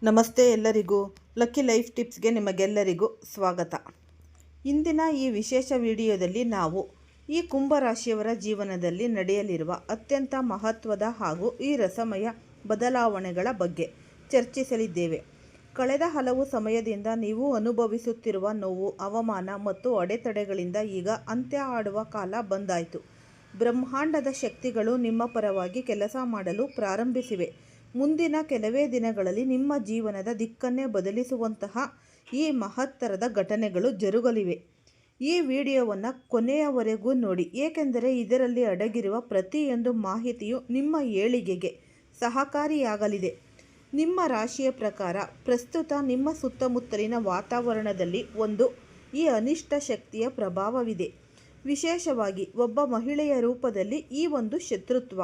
ನಮಸ್ತೆ ಎಲ್ಲರಿಗೂ. Lucky life ಟಿಪ್ಸ್ಗೆ ನಿಮಗೆಲ್ಲರಿಗೂ ಸ್ವಾಗತ. ಇಂದಿನ ಈ ವಿಶೇಷ ವಿಡಿಯೋದಲ್ಲಿ ನಾವು ಈ ಕುಂಭರಾಶಿಯವರ ಜೀವನದಲ್ಲಿ ನಡೆಯಲಿರುವ ಅತ್ಯಂತ ಮಹತ್ವದ ಹಾಗೂ ಈ ರಸಮಯ ಬದಲಾವಣೆಗಳ ಬಗ್ಗೆ ಚರ್ಚಿಸಲಿದ್ದೇವೆ. ಕಳೆದ ಹಲವು ಸಮಯದಿಂದ ನೀವು ಅನುಭವಿಸುತ್ತಿರುವ ನೋವು, ಅವಮಾನ ಮತ್ತು ಅಡೆತಡೆಗಳಿಂದ ಈಗ ಅಂತ್ಯ ಆಡುವ ಕಾಲ ಬಂದಾಯಿತು. ಬ್ರಹ್ಮಾಂಡದ ಶಕ್ತಿಗಳು ನಿಮ್ಮ ಪರವಾಗಿ ಕೆಲಸ ಮಾಡಲು ಪ್ರಾರಂಭಿಸಿವೆ. ಮುಂದಿನ ಕೆಲವೇ ದಿನಗಳಲ್ಲಿ ನಿಮ್ಮ ಜೀವನದ ದಿಕ್ಕನ್ನೇ ಬದಲಿಸುವಂತಹ ಈ ಮಹತ್ತರದ ಘಟನೆಗಳು ಜರುಗಲಿವೆ. ಈ ವಿಡಿಯೋವನ್ನು ಕೊನೆಯವರೆಗೂ ನೋಡಿ, ಏಕೆಂದರೆ ಇದರಲ್ಲಿ ಅಡಗಿರುವ ಪ್ರತಿಯೊಂದು ಮಾಹಿತಿಯು ನಿಮ್ಮ ಏಳಿಗೆಗೆ ಸಹಕಾರಿಯಾಗಲಿದೆ. ನಿಮ್ಮ ರಾಶಿಯ ಪ್ರಕಾರ ಪ್ರಸ್ತುತ ನಿಮ್ಮ ಸುತ್ತಮುತ್ತಲಿನ ವಾತಾವರಣದಲ್ಲಿ ಈ ಅನಿಷ್ಟ ಶಕ್ತಿಯ ಪ್ರಭಾವವಿದೆ. ವಿಶೇಷವಾಗಿ ಒಬ್ಬ ಮಹಿಳೆಯ ರೂಪದಲ್ಲಿ ಈ ಶತ್ರುತ್ವ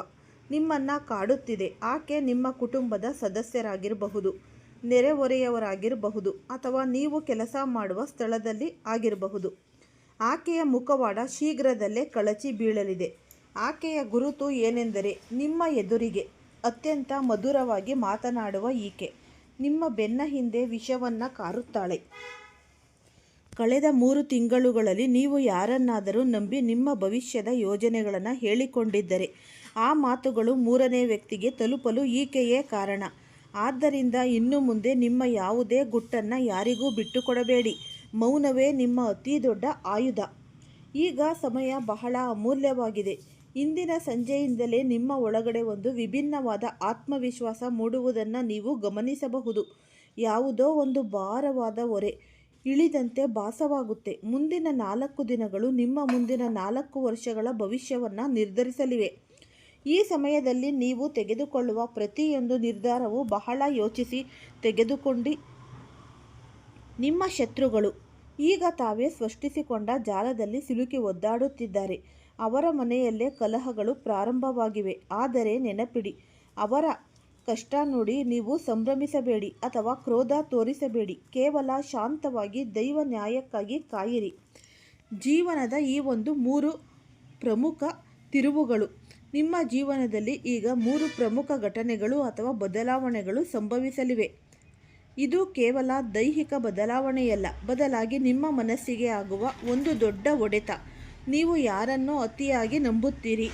ನಿಮ್ಮನ್ನು ಕಾಡುತ್ತಿದೆ. ಆಕೆ ನಿಮ್ಮ ಕುಟುಂಬದ ಸದಸ್ಯರಾಗಿರಬಹುದು, ನೆರೆಹೊರೆಯವರಾಗಿರಬಹುದು, ಅಥವಾ ನೀವು ಕೆಲಸ ಮಾಡುವ ಸ್ಥಳದಲ್ಲಿ ಆಗಿರಬಹುದು. ಆಕೆಯ ಮುಖವಾಡ ಶೀಘ್ರದಲ್ಲೇ ಕಳಚಿ ಬೀಳಲಿದೆ. ಆಕೆಯ ಗುರುತು ಏನೆಂದರೆ, ನಿಮ್ಮ ಎದುರಿಗೆ ಅತ್ಯಂತ ಮಧುರವಾಗಿ ಮಾತನಾಡುವ ಈಕೆ ನಿಮ್ಮ ಬೆನ್ನ ಹಿಂದೆ ವಿಷವನ್ನು ಕಾರುತ್ತಾಳೆ. ಕಳೆದ 3 ತಿಂಗಳುಗಳಲ್ಲಿ ನೀವು ಯಾರನ್ನಾದರೂ ನಂಬಿ ನಿಮ್ಮ ಭವಿಷ್ಯದ ಯೋಜನೆಗಳನ್ನು ಹೇಳಿಕೊಂಡಿದ್ದರೆ ಆ ಮಾತುಗಳು 3ನೇ ವ್ಯಕ್ತಿಗೆ ತಲುಪಲು ಈಕೆಯೇ ಕಾರಣ. ಆದ್ದರಿಂದ ಇನ್ನು ಮುಂದೆ ನಿಮ್ಮ ಯಾವುದೇ ಗುಟ್ಟನ್ನು ಯಾರಿಗೂ ಬಿಟ್ಟುಕೊಡಬೇಡಿ. ಮೌನವೇ ನಿಮ್ಮ ಅತಿ ದೊಡ್ಡ ಆಯುಧ. ಈಗ ಸಮಯ ಬಹಳ ಅಮೂಲ್ಯವಾಗಿದೆ. ಇಂದಿನ ಸಂಜೆಯಿಂದಲೇ ನಿಮ್ಮ ಒಳಗಡೆ ವಿಭಿನ್ನವಾದ ಆತ್ಮವಿಶ್ವಾಸ ಮೂಡುವುದನ್ನು ನೀವು ಗಮನಿಸಬಹುದು. ಯಾವುದೋ ಭಾರವಾದ ಹೊರೆ ಇಳಿದಂತೆ ಭಾಸವಾಗುತ್ತೆ. ಮುಂದಿನ 4 ದಿನಗಳು ನಿಮ್ಮ ಮುಂದಿನ 4 ವರ್ಷಗಳ ಭವಿಷ್ಯವನ್ನು ನಿರ್ಧರಿಸಲಿವೆ. ಈ ಸಮಯದಲ್ಲಿ ನೀವು ತೆಗೆದುಕೊಳ್ಳುವ ಪ್ರತಿಯೊಂದು ನಿರ್ಧಾರವೂ ಬಹಳ ಯೋಚಿಸಿ ತೆಗೆದುಕೊಂಡು. ನಿಮ್ಮ ಶತ್ರುಗಳು ಈಗ ತಾವೇ ಸೃಷ್ಟಿಸಿಕೊಂಡ ಜಾಲದಲ್ಲಿ ಸಿಲುಕಿ ಒದ್ದಾಡುತ್ತಿದ್ದಾರೆ. ಅವರ ಮನೆಯಲ್ಲೇ ಕಲಹಗಳು ಪ್ರಾರಂಭವಾಗಿವೆ. ಆದರೆ ನೆನಪಿಡಿ, ಅವರ ಕಷ್ಟ ನೋಡಿ ನೀವು ಸಂಭ್ರಮಿಸಬೇಡಿ ಅಥವಾ ಕ್ರೋಧ ತೋರಿಸಬೇಡಿ. ಕೇವಲ ಶಾಂತವಾಗಿ ದೈವ ನ್ಯಾಯಕ್ಕಾಗಿ ಕಾಯಿರಿ. ಜೀವನದ ಈ 3 ಪ್ರಮುಖ ತಿರುವುಗಳು ನಿಮ್ಮ ಜೀವನದಲ್ಲಿ ಈಗ 3 ಪ್ರಮುಖ ಘಟನೆಗಳು ಅಥವಾ ಬದಲಾವಣೆಗಳು ಸಂಭವಿಸಲಿವೆ. ಇದು ಕೇವಲ ದೈಹಿಕ ಬದಲಾವಣೆಯಲ್ಲ, ಬದಲಾಗಿ ನಿಮ್ಮ ಮನಸ್ಸಿಗೆ ಆಗುವ ದೊಡ್ಡ ಹೊಡೆತ. ನೀವು ಯಾರನ್ನೋ ಅತಿಯಾಗಿ ನಂಬುತ್ತೀರಿ,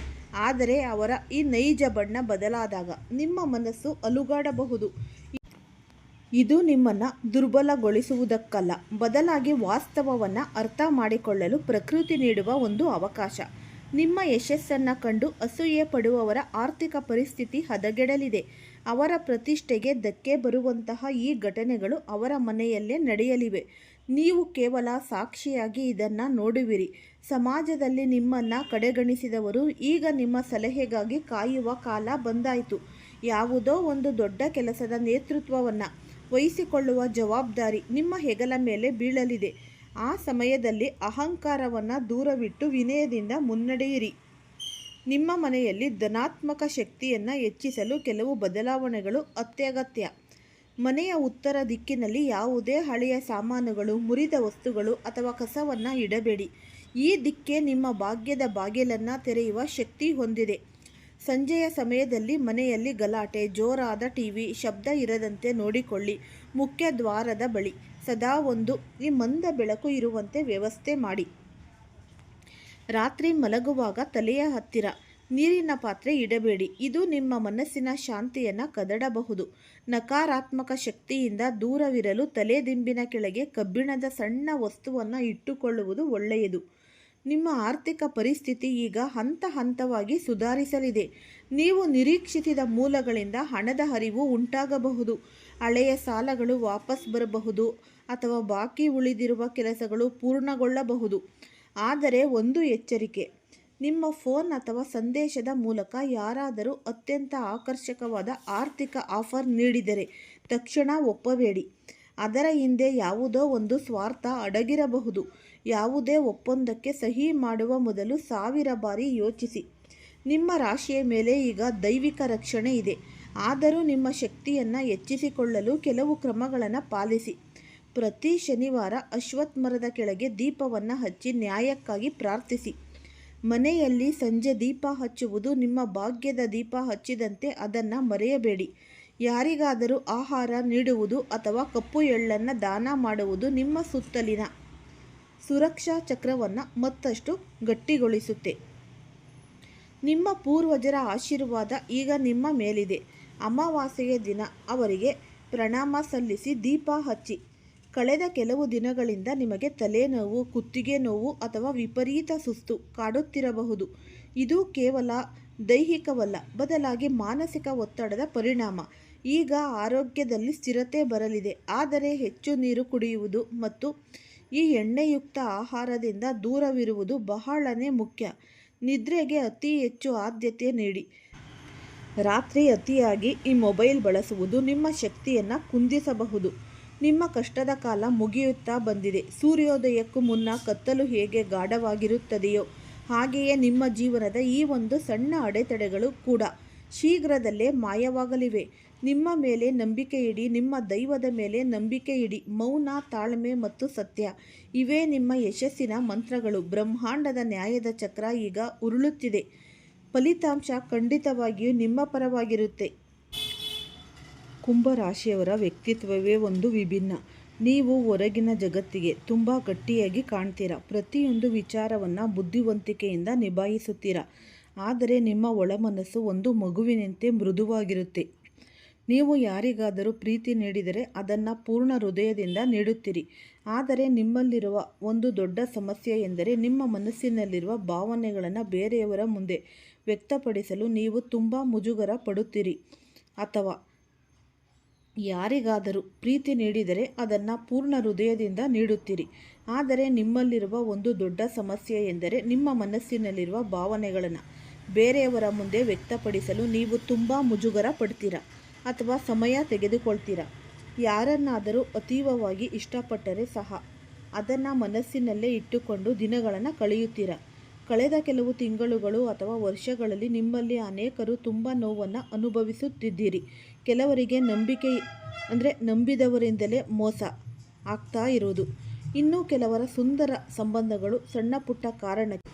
ಆದರೆ ಅವರ ಈ ನೈಜ ಬಣ್ಣ ಬದಲಾದಾಗ ನಿಮ್ಮ ಮನಸ್ಸು ಅಲುಗಾಡಬಹುದು. ಇದು ನಿಮ್ಮನ್ನು ದುರ್ಬಲಗೊಳಿಸುವುದಕ್ಕಲ್ಲ, ಬದಲಾಗಿ ವಾಸ್ತವವನ್ನು ಅರ್ಥ ಮಾಡಿಕೊಳ್ಳಲು ಪ್ರಕೃತಿ ನೀಡುವ ಅವಕಾಶ. ನಿಮ್ಮ ಯಶಸ್ಸನ್ನು ಕಂಡು ಅಸೂಯೆ ಪಡುವವರ ಆರ್ಥಿಕ ಪರಿಸ್ಥಿತಿ ಹದಗೆಡಲಿದೆ. ಅವರ ಪ್ರತಿಷ್ಠೆಗೆ ಧಕ್ಕೆ ಬರುವಂತಹ ಈ ಘಟನೆಗಳು ಅವರ ಮನೆಯಲ್ಲೇ ನಡೆಯಲಿವೆ. ನೀವು ಕೇವಲ ಸಾಕ್ಷಿಯಾಗಿ ಇದನ್ನು ನೋಡುವಿರಿ. ಸಮಾಜದಲ್ಲಿ ನಿಮ್ಮನ್ನು ಕಡೆಗಣಿಸಿದವರು ಈಗ ನಿಮ್ಮ ಸಲಹೆಗಾಗಿ ಕಾಯುವ ಕಾಲ ಬಂದಾಯಿತು. ಯಾವುದೋ ದೊಡ್ಡ ಕೆಲಸದ ನೇತೃತ್ವವನ್ನು ವಹಿಸಿಕೊಳ್ಳುವ ಜವಾಬ್ದಾರಿ ನಿಮ್ಮ ಹೆಗಲ ಮೇಲೆ ಬೀಳಲಿದೆ. ಆ ಸಮಯದಲ್ಲಿ ಅಹಂಕಾರವನ್ನು ದೂರವಿಟ್ಟು ವಿನಯದಿಂದ ಮುನ್ನಡೆಯಿರಿ. ನಿಮ್ಮ ಮನೆಯಲ್ಲಿ ಧನಾತ್ಮಕ ಶಕ್ತಿಯನ್ನು ಹೆಚ್ಚಿಸಲು ಕೆಲವು ಬದಲಾವಣೆಗಳು ಅತ್ಯಗತ್ಯ. ಮನೆಯ ಉತ್ತರ ದಿಕ್ಕಿನಲ್ಲಿ ಯಾವುದೇ ಹಳೆಯ ಸಾಮಾನುಗಳು, ಮುರಿದ ವಸ್ತುಗಳು ಅಥವಾ ಕಸವನ್ನು ಇಡಬೇಡಿ. ಈ ದಿಕ್ಕೇ ನಿಮ್ಮ ಭಾಗ್ಯದ ಬಾಗಿಲನ್ನು ತೆರೆಯುವ ಶಕ್ತಿ ಹೊಂದಿದೆ. ಸಂಜೆಯ ಸಮಯದಲ್ಲಿ ಮನೆಯಲ್ಲಿ ಗಲಾಟೆ, ಜೋರಾದ ಟಿವಿ ಶಬ್ದ ಇರದಂತೆ ನೋಡಿಕೊಳ್ಳಿ. ಮುಖ್ಯ ದ್ವಾರದ ಬಳಿ ಸದಾ ಈ ಮಂದ ಬೆಳಕು ಇರುವಂತೆ ವ್ಯವಸ್ಥೆ ಮಾಡಿ. ರಾತ್ರಿ ಮಲಗುವಾಗ ತಲೆಯ ಹತ್ತಿರ ನೀರಿನ ಪಾತ್ರೆ ಇಡಬೇಡಿ. ಇದು ನಿಮ್ಮ ಮನಸ್ಸಿನ ಶಾಂತಿಯನ್ನು ಕದಡಬಹುದು. ನಕಾರಾತ್ಮಕ ಶಕ್ತಿಯಿಂದ ದೂರವಿರಲು ತಲೆದಿಂಬಿನ ಕೆಳಗೆ ಕಬ್ಬಿಣದ ಸಣ್ಣ ವಸ್ತುವನ್ನು ಇಟ್ಟುಕೊಳ್ಳುವುದು ಒಳ್ಳೆಯದು. ನಿಮ್ಮ ಆರ್ಥಿಕ ಪರಿಸ್ಥಿತಿ ಈಗ ಹಂತ ಹಂತವಾಗಿ ಸುಧಾರಿಸಲಿದೆ. ನೀವು ನಿರೀಕ್ಷಿಸಿದ ಮೂಲಗಳಿಂದ ಹಣದ ಹರಿವು ಉಂಟಾಗಬಹುದು. ಹಳೆಯ ಸಾಲಗಳು ವಾಪಸ್ ಬರಬಹುದು ಅಥವಾ ಬಾಕಿ ಉಳಿದಿರುವ ಕೆಲಸಗಳು ಪೂರ್ಣಗೊಳ್ಳಬಹುದು. ಆದರೆ ಎಚ್ಚರಿಕೆ, ನಿಮ್ಮ ಫೋನ್ ಅಥವಾ ಸಂದೇಶದ ಮೂಲಕ ಯಾರಾದರೂ ಅತ್ಯಂತ ಆಕರ್ಷಕವಾದ ಆರ್ಥಿಕ ಆಫರ್ ನೀಡಿದರೆ ತಕ್ಷಣ ಒಪ್ಪಬೇಡಿ. ಅದರ ಹಿಂದೆ ಯಾವುದೋ ಸ್ವಾರ್ಥ ಅಡಗಿರಬಹುದು. ಯಾವುದೇ ಒಪ್ಪಂದಕ್ಕೆ ಸಹಿ ಮಾಡುವ ಮೊದಲು 1000 ಬಾರಿ ಯೋಚಿಸಿ. ನಿಮ್ಮ ರಾಶಿಯ ಮೇಲೆ ಈಗ ದೈವಿಕ ರಕ್ಷಣೆ ಇದೆ. ಆದರೂ ನಿಮ್ಮ ಶಕ್ತಿಯನ್ನು ಹೆಚ್ಚಿಸಿಕೊಳ್ಳಲು ಕೆಲವು ಕ್ರಮಗಳನ್ನು ಪಾಲಿಸಿ. ಪ್ರತಿ ಶನಿವಾರ ಅಶ್ವತ್ಥ ಮರದ ಕೆಳಗೆ ದೀಪವನ್ನು ಹಚ್ಚಿ ನ್ಯಾಯಕ್ಕಾಗಿ ಪ್ರಾರ್ಥಿಸಿ. ಮನೆಯಲ್ಲಿ ಸಂಜೆ ದೀಪ ಹಚ್ಚುವುದು ನಿಮ್ಮ ಭಾಗ್ಯದ ದೀಪ ಹಚ್ಚಿದಂತೆ, ಅದನ್ನು ಮರೆಯಬೇಡಿ. ಯಾರಿಗಾದರೂ ಆಹಾರ ನೀಡುವುದು ಅಥವಾ ಕಪ್ಪು ಎಳ್ಳನ್ನು ದಾನ ಮಾಡುವುದು ನಿಮ್ಮ ಸುತ್ತಲಿನ ಸುರಕ್ಷಾ ಚಕ್ರವನ್ನು ಮತ್ತಷ್ಟು ಗಟ್ಟಿಗೊಳಿಸುತ್ತೆ. ನಿಮ್ಮ ಪೂರ್ವಜರ ಆಶೀರ್ವಾದ ಈಗ ನಿಮ್ಮ ಮೇಲಿದೆ. ಅಮಾವಾಸ್ಯೆಯ ದಿನ ಅವರಿಗೆ ಪ್ರಣಾಮ ಸಲ್ಲಿಸಿ ದೀಪ ಹಚ್ಚಿ. ಕಳೆದ ಕೆಲವು ದಿನಗಳಿಂದ ನಿಮಗೆ ತಲೆನೋವು, ಕುತ್ತಿಗೆ ನೋವು ಅಥವಾ ವಿಪರೀತ ಸುಸ್ತು ಕಾಡುತ್ತಿರಬಹುದು. ಇದು ಕೇವಲ ದೈಹಿಕವಲ್ಲ, ಬದಲಾಗಿ ಮಾನಸಿಕ ಒತ್ತಡದ ಪರಿಣಾಮ. ಈಗ ಆರೋಗ್ಯದಲ್ಲಿ ಸ್ಥಿರತೆ ಬರಲಿದೆ, ಆದರೆ ಹೆಚ್ಚು ನೀರು ಕುಡಿಯುವುದು ಮತ್ತು ಈ ಎಣ್ಣೆಯುಕ್ತ ಆಹಾರದಿಂದ ದೂರವಿರುವುದು ಬಹಳನೇ ಮುಖ್ಯ. ನಿದ್ರೆಗೆ ಅತಿ ಹೆಚ್ಚು ಆದ್ಯತೆ ನೀಡಿ. ರಾತ್ರಿ ಅತಿಯಾಗಿ ಈ ಮೊಬೈಲ್ ಬಳಸುವುದು ನಿಮ್ಮ ಶಕ್ತಿಯನ್ನು ಕುಂದಿಸಬಹುದು. ನಿಮ್ಮ ಕಷ್ಟದ ಕಾಲ ಮುಗಿಯುತ್ತಾ ಬಂದಿದೆ. ಸೂರ್ಯೋದಯಕ್ಕೂ ಮುನ್ನ ಕತ್ತಲು ಹೇಗೆ ಗಾಢವಾಗಿರುತ್ತದೆಯೋ ಹಾಗೆಯೇ ನಿಮ್ಮ ಜೀವನದ ಈ ಒಂದು ಸಣ್ಣ ಅಡೆತಡೆಗಳು ಕೂಡ ಶೀಘ್ರದಲ್ಲೇ ಮಾಯವಾಗಲಿವೆ. ನಿಮ್ಮ ಮೇಲೆ ನಂಬಿಕೆ ಇಡಿ, ನಿಮ್ಮ ದೈವದ ಮೇಲೆ ನಂಬಿಕೆ ಇಡಿ. ಮೌನ, ತಾಳ್ಮೆ ಮತ್ತು ಸತ್ಯ ಇವೇ ನಿಮ್ಮ ಯಶಸ್ಸಿನ ಮಂತ್ರಗಳು. ಬ್ರಹ್ಮಾಂಡದ ನ್ಯಾಯದ ಚಕ್ರ ಈಗ ಉರುಳುತ್ತಿದೆ. ಫಲಿತಾಂಶ ಖಂಡಿತವಾಗಿಯೂ ನಿಮ್ಮ ಪರವಾಗಿರುತ್ತೆ. ಕುಂಭರಾಶಿಯವರ ವ್ಯಕ್ತಿತ್ವವೇ ಒಂದು ವಿಭಿನ್ನ. ನೀವು ಹೊರಗಿನ ಜಗತ್ತಿಗೆ ತುಂಬ ಗಟ್ಟಿಯಾಗಿ ಕಾಣ್ತೀರಾ. ಪ್ರತಿಯೊಂದು ವಿಚಾರವನ್ನು ಬುದ್ಧಿವಂತಿಕೆಯಿಂದ ನಿಭಾಯಿಸುತ್ತೀರಾ. ಆದರೆ ನಿಮ್ಮ ಒಳಮನಸ್ಸು ಒಂದು ಮಗುವಿನಂತೆ ಮೃದುವಾಗಿರುತ್ತೆ. ನೀವು ಯಾರಿಗಾದರೂ ಪ್ರೀತಿ ನೀಡಿದರೆ ಅದನ್ನು ಪೂರ್ಣ ಹೃದಯದಿಂದ ನೀಡುತ್ತೀರಿ. ಆದರೆ ನಿಮ್ಮಲ್ಲಿರುವ ಒಂದು ದೊಡ್ಡ ಸಮಸ್ಯೆ ಎಂದರೆ ನಿಮ್ಮ ಮನಸ್ಸಿನಲ್ಲಿರುವ ಭಾವನೆಗಳನ್ನು ಬೇರೆಯವರ ಮುಂದೆ ವ್ಯಕ್ತಪಡಿಸಲು ನೀವು ತುಂಬ ಮುಜುಗರ ಪಡುತ್ತೀರಿ. ಅಥವಾ ಯಾರಿಗಾದರೂ ಪ್ರೀತಿ ನೀಡಿದರೆ ಅದನ್ನು ಪೂರ್ಣ ಹೃದಯದಿಂದ ನೀಡುತ್ತೀರಿ. ಆದರೆ ನಿಮ್ಮಲ್ಲಿರುವ ಒಂದು ದೊಡ್ಡ ಸಮಸ್ಯೆ ಎಂದರೆ ನಿಮ್ಮ ಮನಸ್ಸಿನಲ್ಲಿರುವ ಭಾವನೆಗಳನ್ನು ಬೇರೆಯವರ ಮುಂದೆ ವ್ಯಕ್ತಪಡಿಸಲು ನೀವು ತುಂಬ ಮುಜುಗರ ಪಡ್ತೀರಾ ಅಥವಾ ಸಮಯ ತೆಗೆದುಕೊಳ್ತೀರಾ. ಯಾರನ್ನಾದರೂ ಅತೀವವಾಗಿ ಇಷ್ಟಪಟ್ಟರೆ ಸಹ ಅದನ್ನು ಮನಸ್ಸಿನಲ್ಲೇ ಇಟ್ಟುಕೊಂಡು ದಿನಗಳನ್ನು ಕಳೆಯುತ್ತೀರಾ. ಕಳೆದ ಕೆಲವು ತಿಂಗಳುಗಳು ಅಥವಾ ವರ್ಷಗಳಲ್ಲಿ ನಿಮ್ಮಲ್ಲಿ ಅನೇಕರು ತುಂಬ ನೋವನ್ನು ಅನುಭವಿಸುತ್ತಿದ್ದೀರಿ. ಕೆಲವರಿಗೆ ನಂಬಿದವರಿಂದಲೇ ಮೋಸ ಆಗ್ತಾ ಇರೋದು. ಇನ್ನು ಕೆಲವರ ಸುಂದರ ಸಂಬಂಧಗಳು ಸಣ್ಣ ಪುಟ್ಟ ಕಾರಣಕ್ಕೆ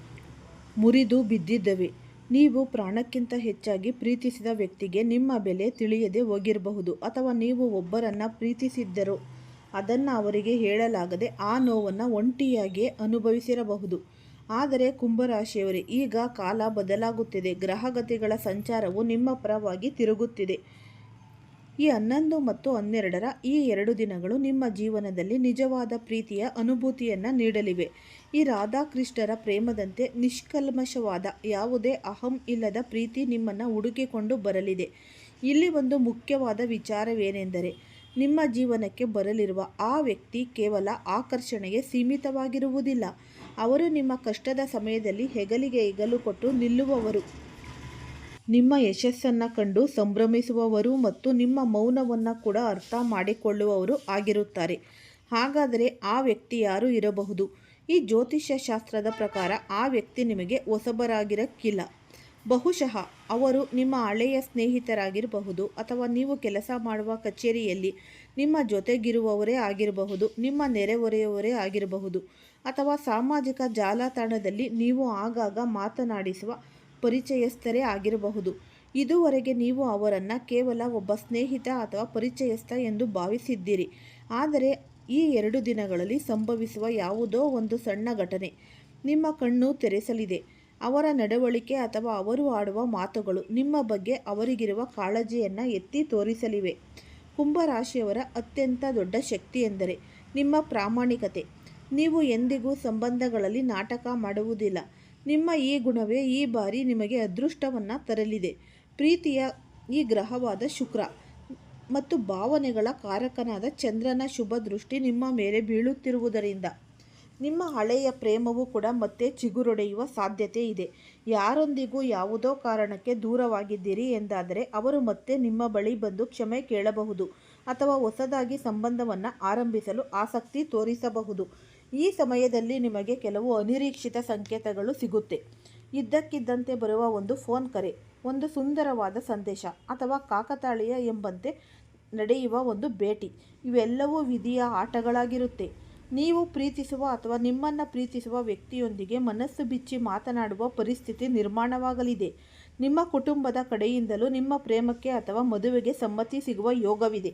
ಮುರಿದು ಬಿದ್ದಿದ್ದವೆ. ನೀವು ಪ್ರಾಣಕ್ಕಿಂತ ಹೆಚ್ಚಾಗಿ ಪ್ರೀತಿಸಿದ ವ್ಯಕ್ತಿಗೆ ನಿಮ್ಮ ಬೆಲೆ ತಿಳಿಯದೆ ಹೋಗಿರಬಹುದು. ಅಥವಾ ನೀವು ಒಬ್ಬರನ್ನು ಪ್ರೀತಿಸಿದ್ದರೋ ಅದನ್ನು ಅವರಿಗೆ ಹೇಳಲಾಗದೆ ಆ ನೋವನ್ನು ಒಂಟಿಯಾಗಿಯೇ ಅನುಭವಿಸಿರಬಹುದು. ಆದರೆ ಕುಂಭರಾಶಿಯವರೇ, ಈಗ ಕಾಲ ಬದಲಾಗುತ್ತಿದೆ. ಗ್ರಹಗತಿಗಳ ಸಂಚಾರವು ನಿಮ್ಮ ಪರವಾಗಿ ತಿರುಗುತ್ತಿದೆ. ಈ 11 ಮತ್ತು 12ರ ಈ 2 ದಿನಗಳು ನಿಮ್ಮ ಜೀವನದಲ್ಲಿ ನಿಜವಾದ ಪ್ರೀತಿಯ ಅನುಭೂತಿಯನ್ನು ನೀಡಲಿವೆ. ಈ ರಾಧಾಕೃಷ್ಣರ ಪ್ರೇಮದಂತೆ ನಿಷ್ಕಲ್ಮಶವಾದ, ಯಾವುದೇ ಅಹಂ ಇಲ್ಲದ ಪ್ರೀತಿ ನಿಮ್ಮನ್ನು ಹುಡುಕಿಕೊಂಡು ಬರಲಿದೆ. ಇಲ್ಲಿ ಒಂದು ಮುಖ್ಯವಾದ ವಿಚಾರವೇನೆಂದರೆ, ನಿಮ್ಮ ಜೀವನಕ್ಕೆ ಬರಲಿರುವ ಆ ವ್ಯಕ್ತಿ ಕೇವಲ ಆಕರ್ಷಣೆಗೆ ಸೀಮಿತವಾಗಿರುವುದಿಲ್ಲ. ಅವರು ನಿಮ್ಮ ಕಷ್ಟದ ಸಮಯದಲ್ಲಿ ಹೆಗಲಿಗೆ ಹೆಗಲು ಕೊಟ್ಟು ನಿಲ್ಲುವವರು, ನಿಮ್ಮ ಯಶಸ್ಸನ್ನು ಕಂಡು ಸಂಭ್ರಮಿಸುವವರು ಮತ್ತು ನಿಮ್ಮ ಮೌನವನ್ನು ಕೂಡ ಅರ್ಥ ಮಾಡಿಕೊಳ್ಳುವವರು ಆಗಿರುತ್ತಾರೆ. ಹಾಗಾದರೆ ಆ ವ್ಯಕ್ತಿ ಯಾರು ಇರಬಹುದು? ಈ ಜ್ಯೋತಿಷ್ಯ ಶಾಸ್ತ್ರದ ಪ್ರಕಾರ ಆ ವ್ಯಕ್ತಿ ನಿಮಗೆ ಹೊಸಬರಾಗಿರಕ್ಕಿಲ್ಲ. ಬಹುಶಃ ಅವರು ನಿಮ್ಮ ಹಳೆಯ ಸ್ನೇಹಿತರಾಗಿರಬಹುದು, ಅಥವಾ ನೀವು ಕೆಲಸ ಮಾಡುವ ಕಚೇರಿಯಲ್ಲಿ ನಿಮ್ಮ ಜೊತೆಗಿರುವವರೇ ಆಗಿರಬಹುದು, ನಿಮ್ಮ ನೆರೆಹೊರೆಯವರೇ ಆಗಿರಬಹುದು, ಅಥವಾ ಸಾಮಾಜಿಕ ಜಾಲತಾಣದಲ್ಲಿ ನೀವು ಆಗಾಗ ಮಾತನಾಡಿಸುವ ಪರಿಚಯಸ್ಥರೇ ಆಗಿರಬಹುದು. ಇದುವರೆಗೆ ನೀವು ಅವರನ್ನು ಕೇವಲ ಒಬ್ಬ ಸ್ನೇಹಿತ ಅಥವಾ ಪರಿಚಯಸ್ಥ ಎಂದು ಭಾವಿಸಿದ್ದೀರಿ. ಆದರೆ ಈ 2 ದಿನಗಳಲ್ಲಿ ಸಂಭವಿಸುವ ಯಾವುದೋ ಒಂದು ಸಣ್ಣ ಘಟನೆ ನಿಮ್ಮ ಕಣ್ಣು ತೆರೆಸಲಿದೆ. ಅವರ ನಡವಳಿಕೆ ಅಥವಾ ಅವರು ಆಡುವ ಮಾತುಗಳು ನಿಮ್ಮ ಬಗ್ಗೆ ಅವರಿಗಿರುವ ಕಾಳಜಿಯನ್ನು ಎತ್ತಿ ತೋರಿಸಲಿವೆ. ಕುಂಭರಾಶಿಯವರ ಅತ್ಯಂತ ದೊಡ್ಡ ಶಕ್ತಿ ಎಂದರೆ ನಿಮ್ಮ ಪ್ರಾಮಾಣಿಕತೆ. ನೀವು ಎಂದಿಗೂ ಸಂಬಂಧಗಳಲ್ಲಿ ನಾಟಕ ಮಾಡುವುದಿಲ್ಲ. ನಿಮ್ಮ ಈ ಗುಣವೇ ಈ ಬಾರಿ ನಿಮಗೆ ಅದೃಷ್ಟವನ್ನು ತರಲಿದೆ. ಪ್ರೀತಿಯ ಈ ಗ್ರಹವಾದ ಶುಕ್ರ ಮತ್ತು ಭಾವನೆಗಳ ಕಾರಕನಾದ ಚಂದ್ರನ ಶುಭ ದೃಷ್ಟಿ ನಿಮ್ಮ ಮೇಲೆ ಬೀಳುತ್ತಿರುವುದರಿಂದ ನಿಮ್ಮ ಹಳೆಯ ಪ್ರೇಮವು ಕೂಡ ಮತ್ತೆ ಚಿಗುರೊಡೆಯುವ ಸಾಧ್ಯತೆ ಇದೆ. ಯಾರೊಂದಿಗೂ ಯಾವುದೋ ಕಾರಣಕ್ಕೆ ದೂರವಾಗಿದ್ದೀರಿ ಎಂದಾದರೆ ಅವರು ಮತ್ತೆ ನಿಮ್ಮ ಬಳಿ ಬಂದು ಕ್ಷಮೆ ಕೇಳಬಹುದು ಅಥವಾ ಹೊಸದಾಗಿ ಸಂಬಂಧವನ್ನು ಆರಂಭಿಸಲು ಆಸಕ್ತಿ ತೋರಿಸಬಹುದು. ಈ ಸಮಯದಲ್ಲಿ ನಿಮಗೆ ಕೆಲವು ಅನಿರೀಕ್ಷಿತ ಸಂಕೇತಗಳು ಸಿಗುತ್ತೆ. ಇದ್ದಕ್ಕಿದ್ದಂತೆ ಬರುವ ಒಂದು ಫೋನ್ ಕರೆ, ಒಂದು ಸುಂದರವಾದ ಸಂದೇಶ, ಅಥವಾ ಕಾಕತಾಳೀಯ ಎಂಬಂತೆ ನಡೆಯುವ ಒಂದು ಭೇಟಿ, ಇವೆಲ್ಲವೂ ವಿಧಿಯ ಆಟಗಳಾಗಿರುತ್ತೆ. ನೀವು ಪ್ರೀತಿಸುವ ಅಥವಾ ನಿಮ್ಮನ್ನು ಪ್ರೀತಿಸುವ ವ್ಯಕ್ತಿಯೊಂದಿಗೆ ಮನಸ್ಸು ಬಿಚ್ಚಿ ಮಾತನಾಡುವ ಪರಿಸ್ಥಿತಿ ನಿರ್ಮಾಣವಾಗಲಿದೆ. ನಿಮ್ಮ ಕುಟುಂಬದ ಕಡೆಯಿಂದಲೂ ನಿಮ್ಮ ಪ್ರೇಮಕ್ಕೆ ಅಥವಾ ಮದುವೆಗೆ ಸಮ್ಮತಿ ಸಿಗುವ ಯೋಗವಿದೆ.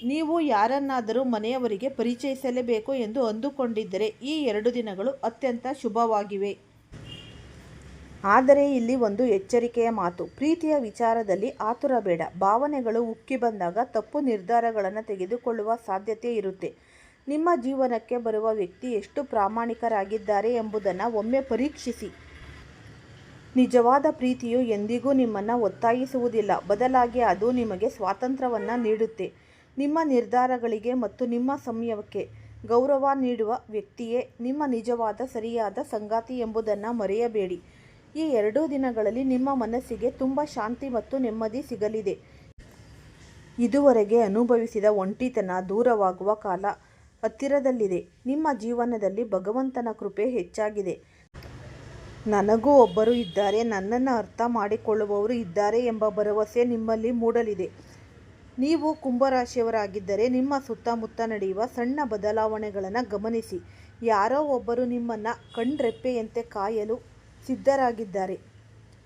ನೀವು ಯಾರನ್ನಾದರೂ ಮನೆಯವರಿಗೆ ಪರಿಚಯಿಸಲೇಬೇಕು ಎಂದು ಅಂದುಕೊಂಡಿದ್ದರೆ ಈ 2 ದಿನಗಳು ಅತ್ಯಂತ ಶುಭವಾಗಿವೆ. ಆದರೆ ಇಲ್ಲಿ ಒಂದು ಎಚ್ಚರಿಕೆಯ ಮಾತು. ಪ್ರೀತಿಯ ವಿಚಾರದಲ್ಲಿ ಆತುರ ಬೇಡ. ಭಾವನೆಗಳು ಉಕ್ಕಿ ಬಂದಾಗ ತಪ್ಪು ನಿರ್ಧಾರಗಳನ್ನು ತೆಗೆದುಕೊಳ್ಳುವ ಸಾಧ್ಯತೆ ಇರುತ್ತೆ. ನಿಮ್ಮ ಜೀವನಕ್ಕೆ ಬರುವ ವ್ಯಕ್ತಿ ಎಷ್ಟು ಪ್ರಾಮಾಣಿಕರಾಗಿದ್ದಾರೆ ಎಂಬುದನ್ನು ಒಮ್ಮೆ ಪರೀಕ್ಷಿಸಿ. ನಿಜವಾದ ಪ್ರೀತಿಯು ಎಂದಿಗೂ ನಿಮ್ಮನ್ನು ಒತ್ತಾಯಿಸುವುದಿಲ್ಲ, ಬದಲಾಗಿ ಅದು ನಿಮಗೆ ಸ್ವಾತಂತ್ರ್ಯವನ್ನು ನೀಡುತ್ತೆ. ನಿಮ್ಮ ನಿರ್ಧಾರಗಳಿಗೆ ಮತ್ತು ನಿಮ್ಮ ಸಮಯಕ್ಕೆ ಗೌರವ ನೀಡುವ ವ್ಯಕ್ತಿಯೇ ನಿಮ್ಮ ನಿಜವಾದ ಸರಿಯಾದ ಸಂಗಾತಿ ಎಂಬುದನ್ನು ಮರೆಯಬೇಡಿ. ಈ 2 ದಿನಗಳಲ್ಲಿ ನಿಮ್ಮ ಮನಸ್ಸಿಗೆ ತುಂಬ ಶಾಂತಿ ಮತ್ತು ನೆಮ್ಮದಿ ಸಿಗಲಿದೆ. ಇದುವರೆಗೆ ಅನುಭವಿಸಿದ ಒಂಟಿತನ ದೂರವಾಗುವ ಕಾಲ ಹತ್ತಿರದಲ್ಲಿದೆ. ನಿಮ್ಮ ಜೀವನದಲ್ಲಿ ಭಗವಂತನ ಕೃಪೆ ಹೆಚ್ಚಾಗಿದೆ. ನನಗೂ ಒಬ್ಬರು ಇದ್ದಾರೆ, ನನ್ನನ್ನು ಅರ್ಥ ಮಾಡಿಕೊಳ್ಳುವವರು ಇದ್ದಾರೆ ಎಂಬ ಭರವಸೆ ನಿಮ್ಮಲ್ಲಿ ಮೂಡಲಿದೆ. ನೀವು ಕುಂಭರಾಶಿಯವರಾಗಿದ್ದರೆ ನಿಮ್ಮ ಸುತ್ತಮುತ್ತ ನಡೆಯುವ ಸಣ್ಣ ಬದಲಾವಣೆಗಳನ್ನು ಗಮನಿಸಿ. ಯಾರೋ ಒಬ್ಬರು ನಿಮ್ಮನ್ನು ಕಣ್ರೆಪ್ಪೆಯಂತೆ ಕಾಯಲು ಸಿದ್ಧರಾಗಿದ್ದಾರೆ.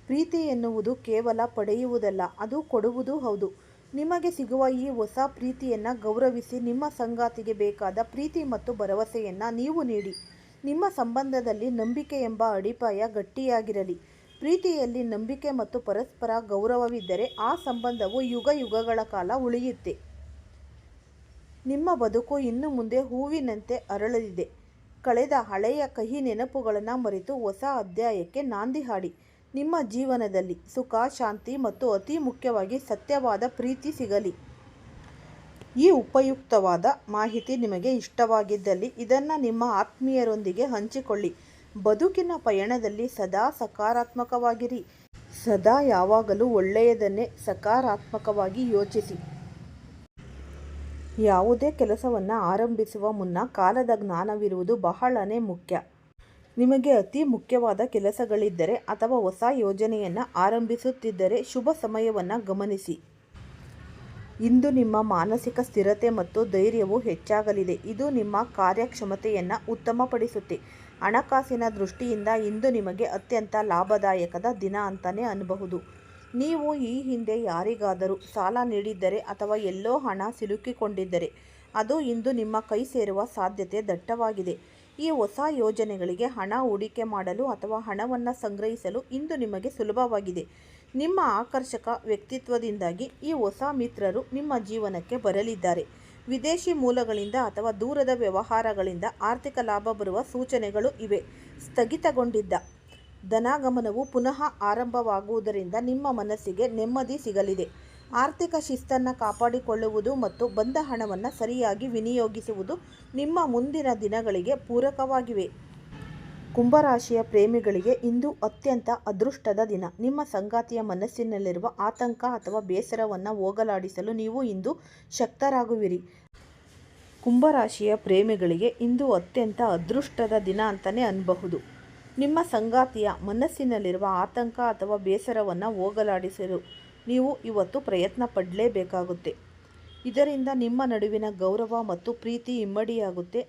ಪ್ರೀತಿ ಎನ್ನುವುದು ಕೇವಲ ಪಡೆಯುವುದಲ್ಲ, ಅದು ಕೊಡುವುದೂ ಹೌದು. ನಿಮಗೆ ಸಿಗುವ ಈ ಹೊಸ ಪ್ರೀತಿಯನ್ನು ಗೌರವಿಸಿ. ನಿಮ್ಮ ಸಂಗಾತಿಗೆ ಬೇಕಾದ ಪ್ರೀತಿ ಮತ್ತು ಭರವಸೆಯನ್ನು ನೀವು ನೀಡಿ. ನಿಮ್ಮ ಸಂಬಂಧದಲ್ಲಿ ನಂಬಿಕೆ ಎಂಬ ಅಡಿಪಾಯ ಗಟ್ಟಿಯಾಗಿರಲಿ. ಪ್ರೀತಿಯಲ್ಲಿ ನಂಬಿಕೆ ಮತ್ತು ಪರಸ್ಪರ ಗೌರವವಿದ್ದರೆ ಆ ಸಂಬಂಧವು ಯುಗ ಯುಗಗಳ ಕಾಲ ಉಳಿಯುತ್ತೆ. ನಿಮ್ಮ ಬದುಕು ಇನ್ನು ಮುಂದೆ ಹೂವಿನಂತೆ ಅರಳಲಿದೆ. ಕಳೆದ ಹಳೆಯ ಕಹಿ ನೆನಪುಗಳನ್ನು ಮರೆತು ಹೊಸ ಅಧ್ಯಾಯಕ್ಕೆ ನಾಂದಿ ಹಾಡಿ. ನಿಮ್ಮ ಜೀವನದಲ್ಲಿ ಸುಖ, ಶಾಂತಿ ಮತ್ತು ಅತಿ ಮುಖ್ಯವಾಗಿ ಸತ್ಯವಾದ ಪ್ರೀತಿ ಸಿಗಲಿ. ಈ ಉಪಯುಕ್ತವಾದ ಮಾಹಿತಿ ನಿಮಗೆ ಇಷ್ಟವಾಗಿದ್ದಲ್ಲಿ ಇದನ್ನು ನಿಮ್ಮ ಆತ್ಮೀಯರೊಂದಿಗೆ ಹಂಚಿಕೊಳ್ಳಿ. ಬದುಕಿನ ಪಯಣದಲ್ಲಿ ಸದಾ ಸಕಾರಾತ್ಮಕವಾಗಿರಿ. ಸದಾ ಯಾವಾಗಲೂ ಒಳ್ಳೆಯದನ್ನೇ ಸಕಾರಾತ್ಮಕವಾಗಿ ಯೋಚಿಸಿ. ಯಾವುದೇ ಕೆಲಸವನ್ನು ಆರಂಭಿಸುವ ಮುನ್ನ ಕಾಲದ ಜ್ಞಾನವಿರುವುದು ಬಹಳನೇ ಮುಖ್ಯ. ನಿಮಗೆ ಅತಿ ಮುಖ್ಯವಾದ ಕೆಲಸಗಳಿದ್ದರೆ ಅಥವಾ ಹೊಸ ಯೋಜನೆಯನ್ನು ಆರಂಭಿಸುತ್ತಿದ್ದರೆ ಶುಭ ಸಮಯವನ್ನು ಗಮನಿಸಿ. ಇಂದು ನಿಮ್ಮ ಮಾನಸಿಕ ಸ್ಥಿರತೆ ಮತ್ತು ಧೈರ್ಯವು ಹೆಚ್ಚಾಗಲಿದೆ. ಇದು ನಿಮ್ಮ ಕಾರ್ಯಕ್ಷಮತೆಯನ್ನು ಉತ್ತಮಪಡಿಸುತ್ತೆ. ಹಣಕಾಸಿನ ದೃಷ್ಟಿಯಿಂದ ಇಂದು ನಿಮಗೆ ಅತ್ಯಂತ ಲಾಭದಾಯಕದ ದಿನ ಅಂತಲೇ ಅನ್ನಬಹುದು. ನೀವು ಈ ಹಿಂದೆ ಯಾರಿಗಾದರೂ ಸಾಲ ನೀಡಿದ್ದರೆ ಅಥವಾ ಎಲ್ಲೋ ಹಣ ಸಿಲುಕಿಕೊಂಡಿದ್ದರೆ ಅದು ಇಂದು ನಿಮ್ಮ ಕೈ ಸೇರುವ ಸಾಧ್ಯತೆ ದಟ್ಟವಾಗಿದೆ. ಈ ಹೊಸ ಯೋಜನೆಗಳಿಗೆ ಹಣ ಹೂಡಿಕೆ ಮಾಡಲು ಅಥವಾ ಹಣವನ್ನು ಸಂಗ್ರಹಿಸಲು ಇಂದು ನಿಮಗೆ ಸುಲಭವಾಗಿದೆ. ನಿಮ್ಮ ಆಕರ್ಷಕ ವ್ಯಕ್ತಿತ್ವದಿಂದಾಗಿ ಈ ಹೊಸ ಮಿತ್ರರು ನಿಮ್ಮ ಜೀವನಕ್ಕೆ ಬರಲಿದ್ದಾರೆ. ವಿದೇಶಿ ಮೂಲಗಳಿಂದ ಅಥವಾ ದೂರದ ವ್ಯವಹಾರಗಳಿಂದ ಆರ್ಥಿಕ ಲಾಭ ಬರುವ ಸೂಚನೆಗಳು ಇವೆ. ಸ್ಥಗಿತಗೊಂಡಿದ್ದ ಧನಾಗಮನವು ಪುನಃ ಆರಂಭವಾಗುವುದರಿಂದ ನಿಮ್ಮ ಮನಸ್ಸಿಗೆ ನೆಮ್ಮದಿ ಸಿಗಲಿದೆ. ಆರ್ಥಿಕ ಶಿಸ್ತನ್ನು ಕಾಪಾಡಿಕೊಳ್ಳುವುದು ಮತ್ತು ಬಂದ ಹಣವನ್ನು ಸರಿಯಾಗಿ ವಿನಿಯೋಗಿಸುವುದು ನಿಮ್ಮ ಮುಂದಿನ ದಿನಗಳಿಗೆ ಪೂರಕವಾಗಿವೆ. ಕುಂಭರಾಶಿಯ ಪ್ರೇಮಿಗಳಿಗೆ ಇಂದು ಅತ್ಯಂತ ಅದೃಷ್ಟದ ದಿನ. ನಿಮ್ಮ ಸಂಗಾತಿಯ ಮನಸ್ಸಿನಲ್ಲಿರುವ ಆತಂಕ ಅಥವಾ ಬೇಸರವನ್ನು ಹೋಗಲಾಡಿಸಲು ನೀವು ಇಂದು ಶಕ್ತರಾಗುವಿರಿ. ಕುಂಭರಾಶಿಯ ಪ್ರೇಮಿಗಳಿಗೆ ಇಂದು ಅತ್ಯಂತ ಅದೃಷ್ಟದ ದಿನ ಅಂತಲೇ ಅನ್ನಬಹುದು. ನಿಮ್ಮ ಸಂಗಾತಿಯ ಮನಸ್ಸಿನಲ್ಲಿರುವ ಆತಂಕ ಅಥವಾ ಬೇಸರವನ್ನು ಹೋಗಲಾಡಿಸಲು ನೀವು ಇವತ್ತು ಪ್ರಯತ್ನ ಪಡಲೇಬೇಕಾಗುತ್ತೆ. ಇದರಿಂದ ನಿಮ್ಮ ನಡುವಿನ ಗೌರವ ಮತ್ತು ಪ್ರೀತಿ ಇಮ್ಮಡಿಯಾಗುತ್ತೆ.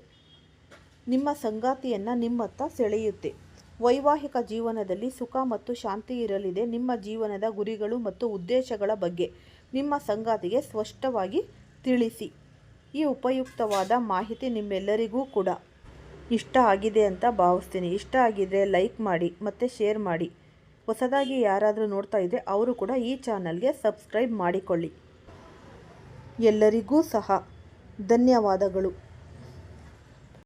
ನಿಮ್ಮ ಸಂಗಾತಿಯನ್ನು ನಿಮ್ಮತ್ತ ಸೆಳೆಯುತ್ತೆ. ವೈವಾಹಿಕ ಜೀವನದಲ್ಲಿ ಸುಖ ಮತ್ತು ಶಾಂತಿ ಇರಲಿದೆ. ನಿಮ್ಮ ಜೀವನದ ಗುರಿಗಳು ಮತ್ತು ಉದ್ದೇಶಗಳ ಬಗ್ಗೆ ನಿಮ್ಮ ಸಂಗಾತಿಗೆ ಸ್ಪಷ್ಟವಾಗಿ ತಿಳಿಸಿ. ಈ ಉಪಯುಕ್ತವಾದ ಮಾಹಿತಿ ನಿಮ್ಮೆಲ್ಲರಿಗೂ ಕೂಡ ಇಷ್ಟ ಆಗಿದೆ ಅಂತ ಭಾವಿಸ್ತೀನಿ. ಇಷ್ಟ ಆಗಿದ್ರೆ ಲೈಕ್ ಮಾಡಿ ಮತ್ತು ಶೇರ್ ಮಾಡಿ. ಹೊಸದಾಗಿ ಯಾರಾದರೂ ನೋಡ್ತಾ ಇದ್ದರೆ ಅವರು ಕೂಡ ಈ ಚಾನಲ್ಗೆ ಸಬ್ಸ್ಕ್ರೈಬ್ ಮಾಡಿಕೊಳ್ಳಿ. ಎಲ್ಲರಿಗೂ ಸಹ ಧನ್ಯವಾದಗಳು.